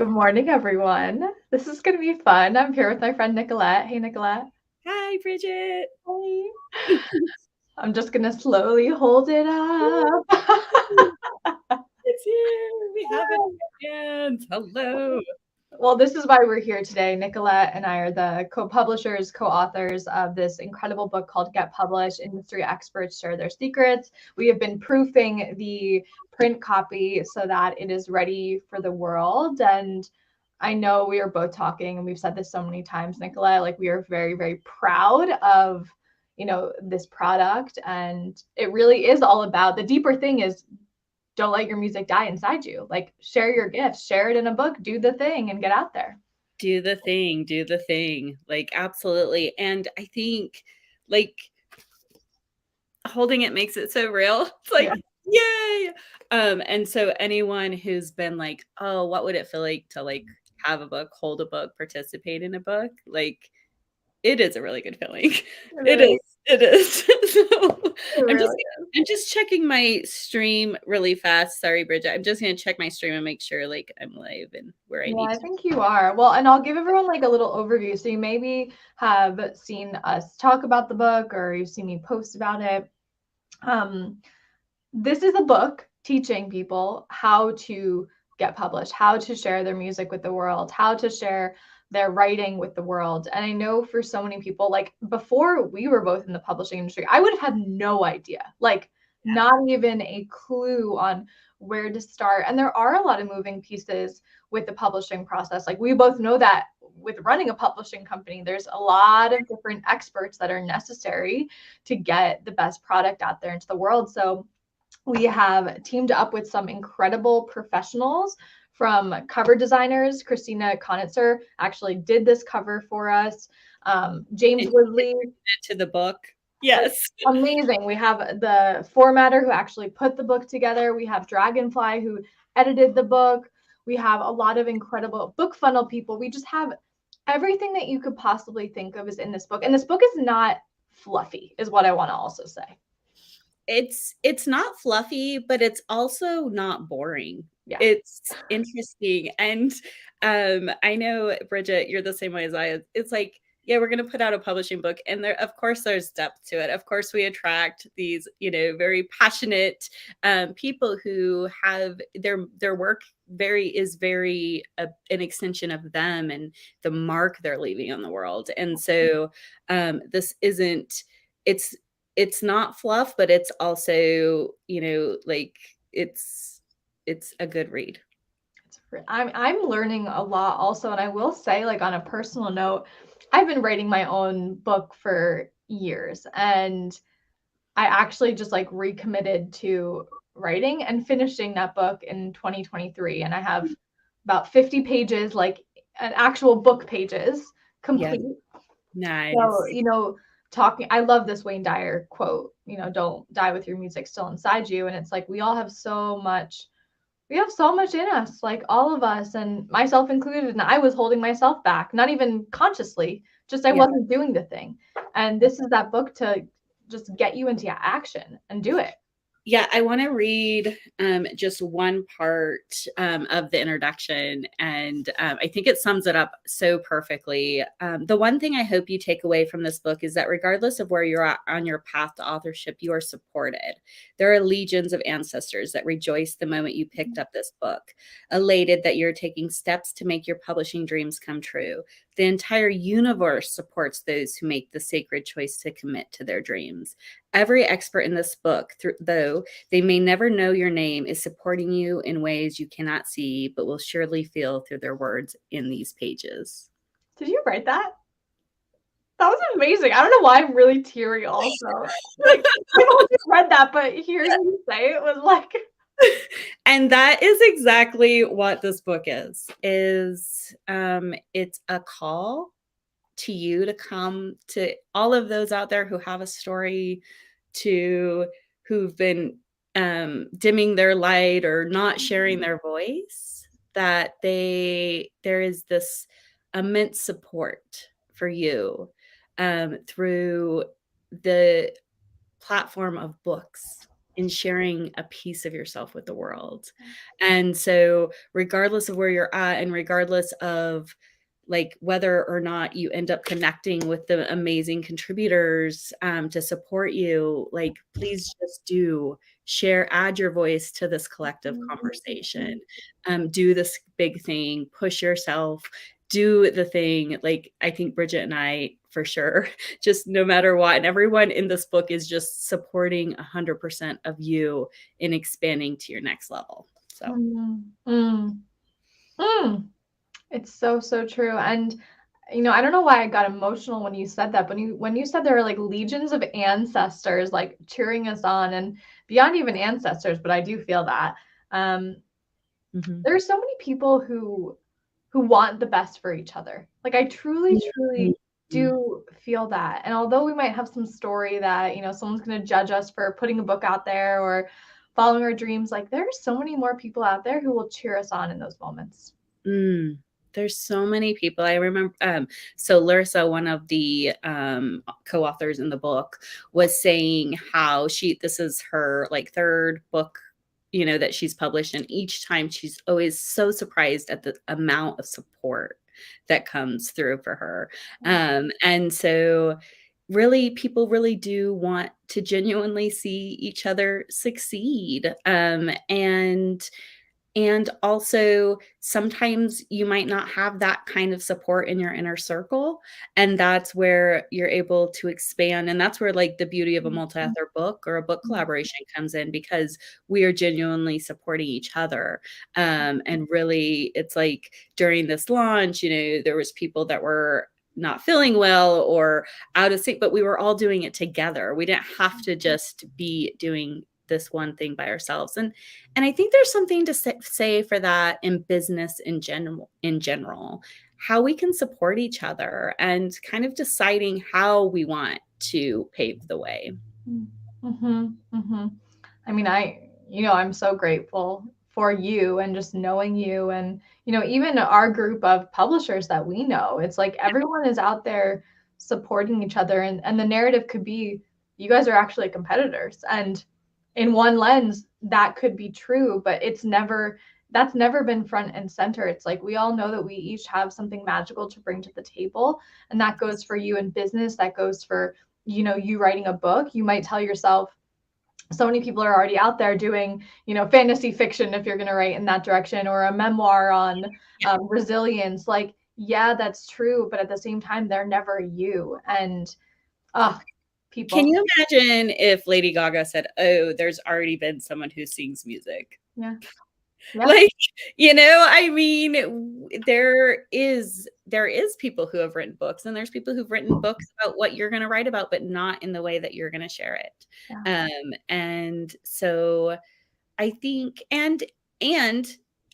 Good morning, everyone. This is going to be fun. I'm here with my friend Nicolette. Hey, Nicolette. Hi, Bridget. Hey. I'm just going to slowly hold it up. It's here. We have it in our hands. Hello. Well, this is why we're here today. Nicolette and I are the co-publishers, co-authors of this incredible book called Get Published. Industry experts share their secrets. We have been proofing the print copy so that it is ready for the world. And I know we are both talking, and we've said this so many times, Nicolette, like we are very, very proud of, this product. And it really is all about the deeper thing is don't let your music die inside you. Like share your gifts, share it in a book, do the thing and get out there. Do the thing. Do the thing. Like, absolutely. And I think, like, holding it makes it so real. It's Yeah. like, yay. And so anyone who's been like, oh, what would it feel like to like have a book, hold a book, participate in a book? Like, it is a really good feeling. It It really, is. It is. So it I'm just really I'm just checking my stream really fast. Sorry, Bridget. I'm just gonna check my stream and make sure like I'm live and where I Yeah, need I to. think you are. Well, and I'll give everyone like a little overview. So you maybe have seen us talk about the book or you've seen me post about it. Um, this is a book teaching people how to get published, how to share their music with the world, how to share their writing with the world. And I know for so many people, like before we were both in the publishing industry, I would have had no idea, like not even a clue on where to start. And there are a lot of moving pieces with the publishing process. Like we both know that with running a publishing company, there's a lot of different experts that are necessary to get the best product out there into the world. So we have teamed up with some incredible professionals from cover designers. Christina Konitzer actually did this cover for us. James And Woodley, to the book. Yes. amazing. We have the formatter who actually put the book together. We have Dragonfly who edited the book. We have a lot of incredible book funnel people. We just have everything that you could possibly think of is in this book. And this book is not fluffy, is what I want to also say. It's not fluffy, but it's also not boring. Yeah. It's interesting. And I know, Bridget, you're the same way as I. It's like, yeah, we're going to put out a publishing book, and there, of course, there's depth to it. Of course, we attract these, very passionate people who have their work very an extension of them and the mark they're leaving on the world. And so this isn't. It's not fluff, but it's also, like it's a good read. I'm learning a lot also, and I will say, like on a personal note, I've been writing my own book for years, and I actually just like recommitted to writing and finishing that book in 2023, and I have about 50 pages, like an actual book pages Yeah, complete. So, nice. talking, I love this Wayne Dyer quote, don't die with your music still inside you. And it's like we have so much in us, like all of us, and myself included. And I was holding myself back, not even consciously, just I Yeah. wasn't doing the thing. And this is that book to just get you into action and do it. Yeah, I want to read just one part of the introduction, and I think it sums it up so perfectly. The one thing I hope you take away from this book is that regardless of where you're at on your path to authorship, you are supported. There are legions of ancestors that rejoice the moment you picked up this book, elated that you're taking steps to make your publishing dreams come true. The entire universe supports those who make the sacred choice to commit to their dreams. Every expert in this book, though they may never know your name, is supporting you in ways you cannot see, but will surely feel through their words in these pages. Did you write that? That was amazing. I don't know why I'm really teary also. Like I've always read that, but hearing you say it was like And that is exactly what this book is it's a call to you to come to all of those out there who have a story, to who've been dimming their light or not sharing their voice, that there is this immense support for you through the platform of books in sharing a piece of yourself with the world. And so regardless of where you're at and regardless of like whether or not you end up connecting with the amazing contributors to support you, like please just do share, add your voice to this collective conversation. Do this big thing, push yourself, do the thing. Like I think Bridget and I for sure, just no matter what, and everyone in this book is just supporting 100% of you in expanding to your next level. So It's so, so true. And I don't know why I got emotional when you said that, but when you said there were like legions of ancestors like cheering us on, and beyond even ancestors, but I do feel that there are so many people who want the best for each other. Like I truly, truly do feel that. And although we might have some story that, someone's going to judge us for putting a book out there or following our dreams, like there are so many more people out there who will cheer us on in those moments. There's so many people. I remember, so Larissa, one of the co-authors in the book, was saying how this is her like third book, that she's published. And each time she's always so surprised at the amount of support that comes through for her. And so really, people really do want to genuinely see each other succeed. And also, sometimes you might not have that kind of support in your inner circle. And that's where you're able to expand. And that's where like the beauty of a multi-author book or a book collaboration comes in, because we are genuinely supporting each other. And really, it's like during this launch, there was people that were not feeling well or out of sync, but we were all doing it together. We didn't have to just be doing this one thing by ourselves. And I think there's something to say for that in business in general, how we can support each other and kind of deciding how we want to pave the way. I mean, I'm so grateful for you and just knowing you, and even our group of publishers that we know. It's like everyone is out there supporting each other, and the narrative could be you guys are actually competitors, and in one lens that could be true, but that's never been front and center. It's like we all know that we each have something magical to bring to the table, and that goes for you in business, that goes for you writing a book. You might tell yourself, so many people are already out there doing fantasy fiction, if you're going to write in that direction, or a memoir on resilience. Like, yeah, that's true, but at the same time they're never you. And people. Can you imagine if Lady Gaga said, "Oh, there's already been someone who sings music"? Yeah. Like, I mean, there is people who have written books, and there's people who've written books about what you're going to write about, but not in the way that you're going to share it. And so I think, and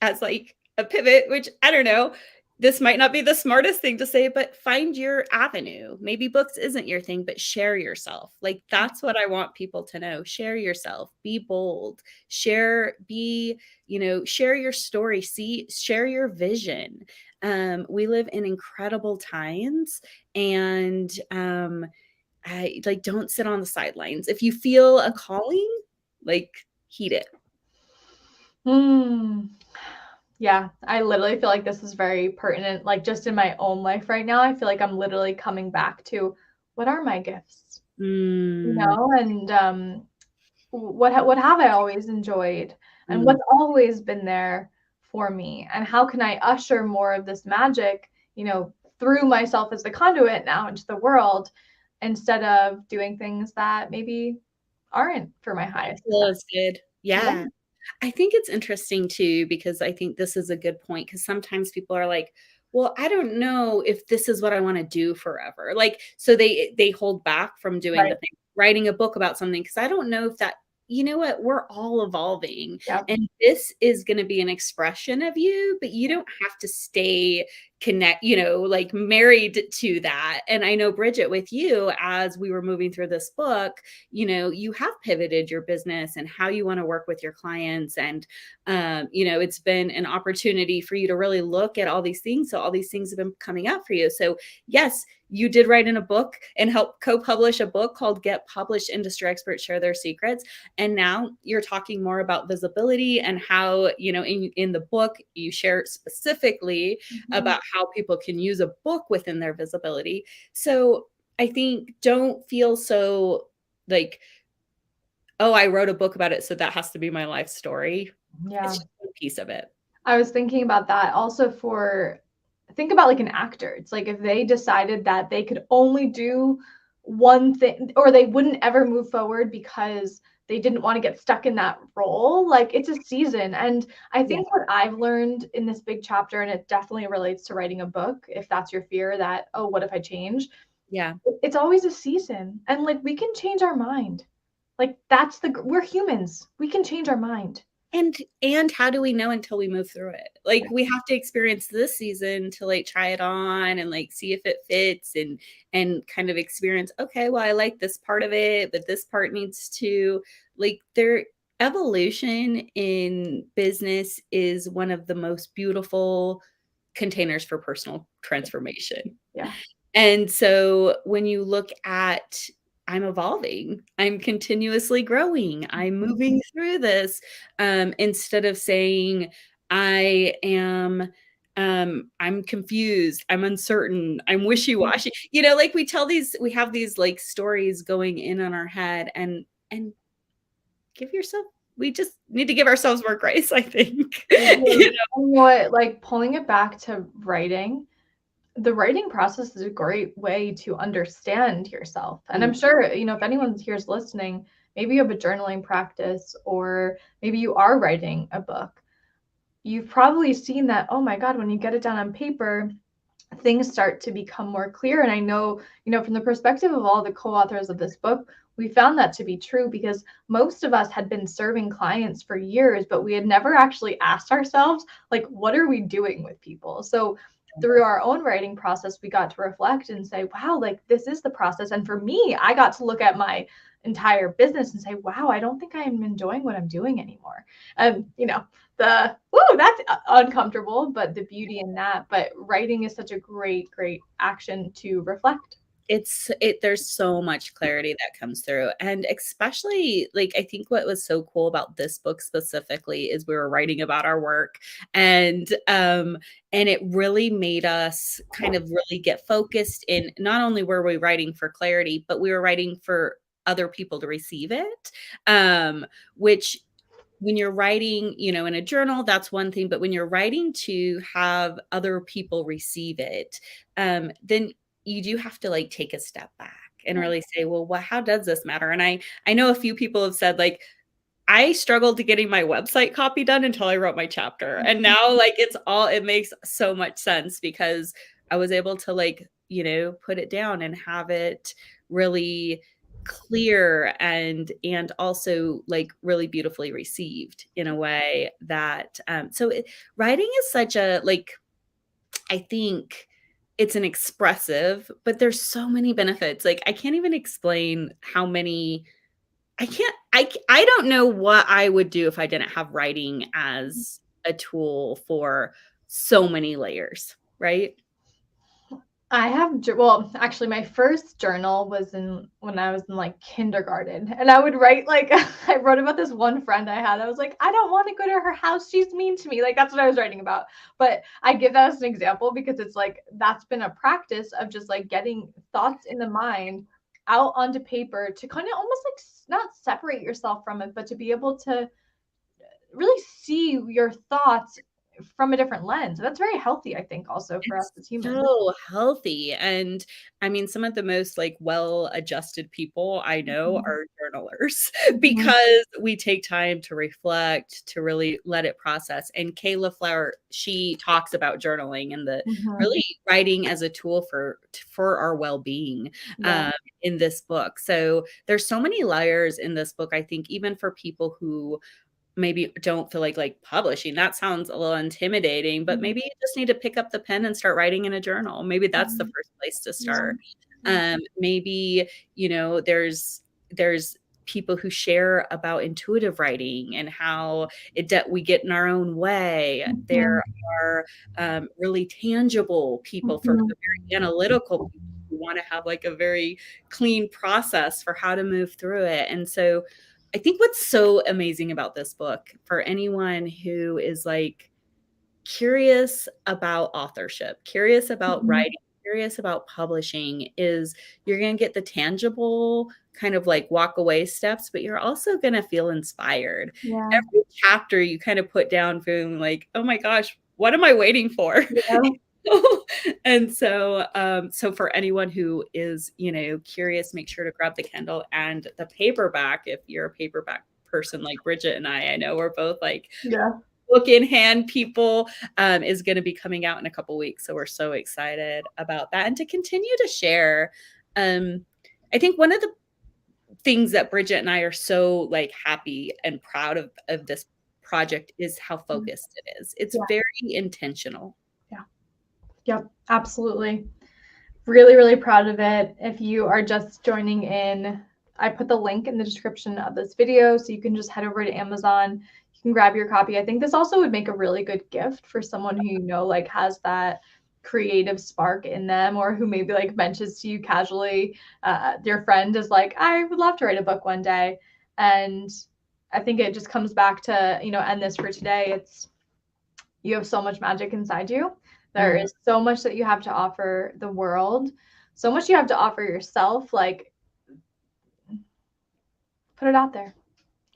as like a pivot, which I don't know, this might not be the smartest thing to say, but find your avenue. Maybe books isn't your thing, but share yourself. Like, that's what I want people to know. Share yourself, be bold, share your story, share your vision. We live in incredible times, and I like, don't sit on the sidelines. If you feel a calling, like, heed it. Yeah, I literally feel like this is very pertinent. Like, just in my own life right now, I feel like I'm literally coming back to what are my gifts, and what have I always enjoyed, and what's always been there for me, and how can I usher more of this magic, through myself as the conduit now into the world, instead of doing things that maybe aren't for my highest. That's good. Yeah. I think it's interesting too, because I think this is a good point, because sometimes people are like, well, I don't know if this is what I want to do forever. Like, so they hold back from doing the thing, writing a book about something, because I don't know if that, what, we're all evolving. And this is going to be an expression of you, but you don't have to stay like married to that. And I know, Bridget, with you, as we were moving through this book, you have pivoted your business and how you want to work with your clients. And, it's been an opportunity for you to really look at all these things. So all these things have been coming up for you. So yes, you did write in a book and help co-publish a book called Get Published, Industry Experts Share Their Secrets. And now you're talking more about visibility and how, in the book, you share specifically about how people can use a book within their visibility. So I think don't feel so like, oh, I wrote a book about it, so that has to be my life story. Yeah. It's just a piece of it. I was thinking about that also think about like an actor. It's like if they decided that they could only do one thing, or they wouldn't ever move forward because they didn't want to get stuck in that role. Like it's a season. And I think what I've learned in this big chapter, and it definitely relates to writing a book, if that's your fear that, oh, what if I change? Yeah. It's always a season. And like we can change our mind. Like we're humans. We can change our mind. And how do we know until we move through it? Like we have to experience this season to like try it on and like see if it fits and kind of experience, okay, well, I like this part of it, but this part needs to like their evolution in business is one of the most beautiful containers for personal transformation. Yeah. And so when you look at I'm evolving, I'm continuously growing, I'm moving through this, instead of saying I am I'm confused, I'm uncertain, I'm wishy-washy. Like we have these like stories going in on our head and we just need to give ourselves more grace, I think. You know what, like pulling it back to writing, the writing process is a great way to understand yourself. And I'm sure, if anyone here's listening, maybe you have a journaling practice or maybe you are writing a book. You've probably seen that, oh my God, when you get it down on paper, things start to become more clear. And I know, from the perspective of all the co-authors of this book, we found that to be true because most of us had been serving clients for years, but we had never actually asked ourselves, like, what are we doing with people? So through our own writing process, we got to reflect and say, wow, like this is the process. And for me, I got to look at my entire business and say, wow, I don't think I'm enjoying what I'm doing anymore. And, that's uncomfortable, but the beauty in that. But writing is such a great, great action to reflect. There's so much clarity that comes through. And especially like, I think what was so cool about this book specifically is we were writing about our work and it really made us kind of really get focused in, not only were we writing for clarity, but we were writing for other people to receive it. Which when you're writing, in a journal, that's one thing, but when you're writing to have other people receive it, then you do have to like take a step back and really say, well, how does this matter? And I know a few people have said like, I struggled to getting my website copy done until I wrote my chapter. And now like it makes so much sense because I was able to like, put it down and have it really clear and also like really beautifully received in a way that writing is such a like, I think it's an expressive, but there's so many benefits. Like I can't even explain how many. I don't know what I would do if I didn't have writing as a tool for so many layers, right? Actually, my first journal was when I was in like kindergarten, and I would write like I wrote about this one friend I had. I was like, I don't want to go to her house. She's mean to me. Like that's what I was writing about. But I give that as an example because it's like that's been a practice of just like getting thoughts in the mind out onto paper to kind of almost like not separate yourself from it, but to be able to really see your thoughts from a different lens. That's very healthy, I think, also for us as humans. So healthy. And I mean, some of the most like well-adjusted people I know are journalers because we take time to reflect, to really let it process. And Kayla Flower, she talks about journaling and the really writing as a tool for our well-being in this book. So there's so many layers in this book, I think, even for people who maybe don't feel like publishing. That sounds a little intimidating, but maybe you just need to pick up the pen and start writing in a journal. Maybe that's the first place to start. Maybe, there's people who share about intuitive writing and how we get in our own way. There are really tangible people for the very analytical people who want to have like a very clean process for how to move through it. And so I think what's so amazing about this book for anyone who is like curious about authorship, curious about writing, curious about publishing is you're going to get the tangible kind of like walk away steps, but you're also going to feel inspired. Yeah. Every chapter you kind of put down feeling like, oh my gosh, what am I waiting for? Yeah. And so, so for anyone who is, curious, make sure to grab the Kindle and the paperback. If you're a paperback person like Bridget and I know we're both like, Yeah. book in hand people, is going to be coming out in a couple weeks. So we're so excited about that and to continue to share. I think one of the things that Bridget and I are so like happy and proud of this project is how focused it is. It's very intentional. Yep, absolutely. Really, really proud of it. If you are just joining in, I put the link in the description of this video, so you can just head over to Amazon. You can grab your copy. I think this also would make a really good gift for someone who like has that creative spark in them, or who maybe like mentions to you casually, your friend is like, I would love to write a book one day. And I think it just comes back to, end this for today. It's, you have so much magic inside you. There is so much that you have to offer the world, so much you have to offer yourself. Like, put it out there.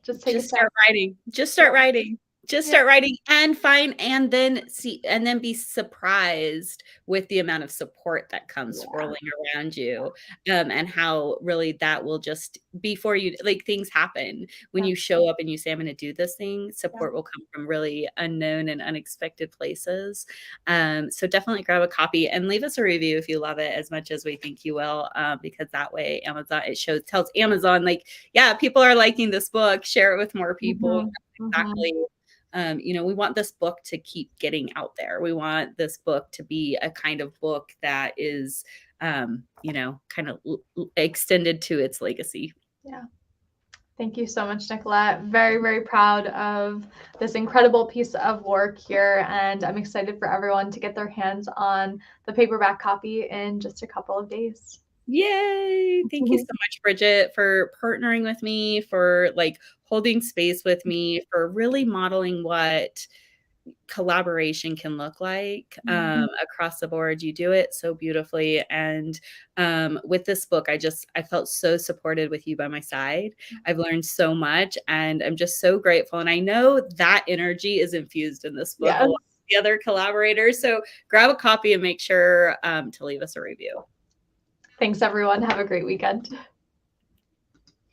Just start writing. Just start writing. Just start writing and find, and then be surprised with the amount of support that comes swirling around you, and how really that will just before you like things happen when you show up and you say, I'm going to do this thing, support will come from really unknown and unexpected places. So definitely grab a copy and leave us a review if you love it as much as we think you will, because that way Amazon, tells Amazon like, yeah, people are liking this book, share it with more people. Exactly. We want this book to keep getting out there. We want this book to be a kind of book that is, kind of extended to its legacy. Yeah. Thank you so much, Nicolette. Very, very proud of this incredible piece of work here. And I'm excited for everyone to get their hands on the paperback copy in just a couple of days. Yay. Thank you so much, Bridget, for partnering with me, for like holding space with me, for really modeling what collaboration can look like across the board. You do it so beautifully. And with this book, I felt so supported with you by my side. I've learned so much and I'm just so grateful. And I know that energy is infused in this book. Along with the other collaborators. So grab a copy and make sure to leave us a review. Thanks, everyone. Have a great weekend.